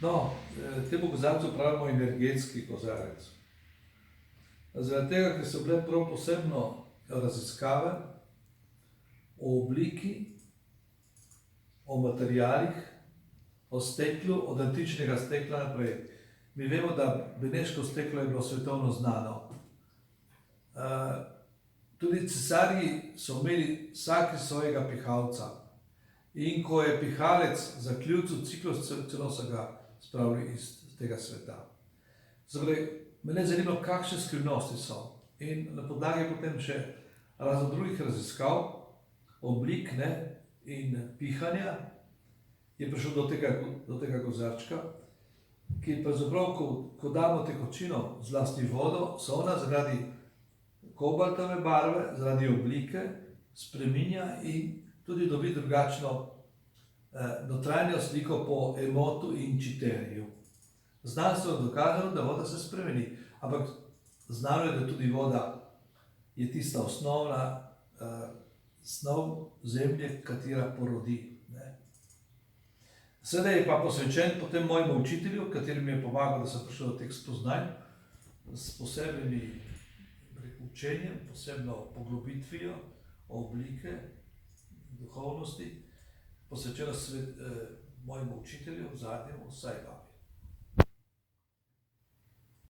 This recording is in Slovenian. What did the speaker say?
No, temu kozarcu pravimo energetski kozarec. Zaradi tega, ker so bile prav posebno raziskave o obliki, o materialih, o steklu, od antičnega stekla naprej. Mi vemo, da beneško steklo je bilo svetovno znano. Tudi cesarji so imeli vsaki svojega pihalca. In ko je pihalec zaključil ciklus, celo so ga spravili iz tega sveta. Zdaj, mene zanima, kakšne skrivnosti so. In na podlagi potem še razno drugih raziskav, oblik in pihanja, je prišel do tega kozarčka, ki pravzaprav, ko damo tekočino, zlasti vodo, se ona zaradi kobaltove barve, zaradi oblike spreminja in tudi dobi drugačno notranjo sliko po emotu in čiterju. Znanstveno dokazano, da voda se spremeni, ampak znano je, da tudi voda je tista osnovna snov zemlje, katera porodi. Sedaj je pa posvečen potem mojemu učitelju, kateri mi je pomagal, da sem prišel do teh spoznanj, s posebnim učenjem, posebno poglobitvijo oblike, duhovnosti, posvečeno mojemu učitelju, zadnjemu Saiba.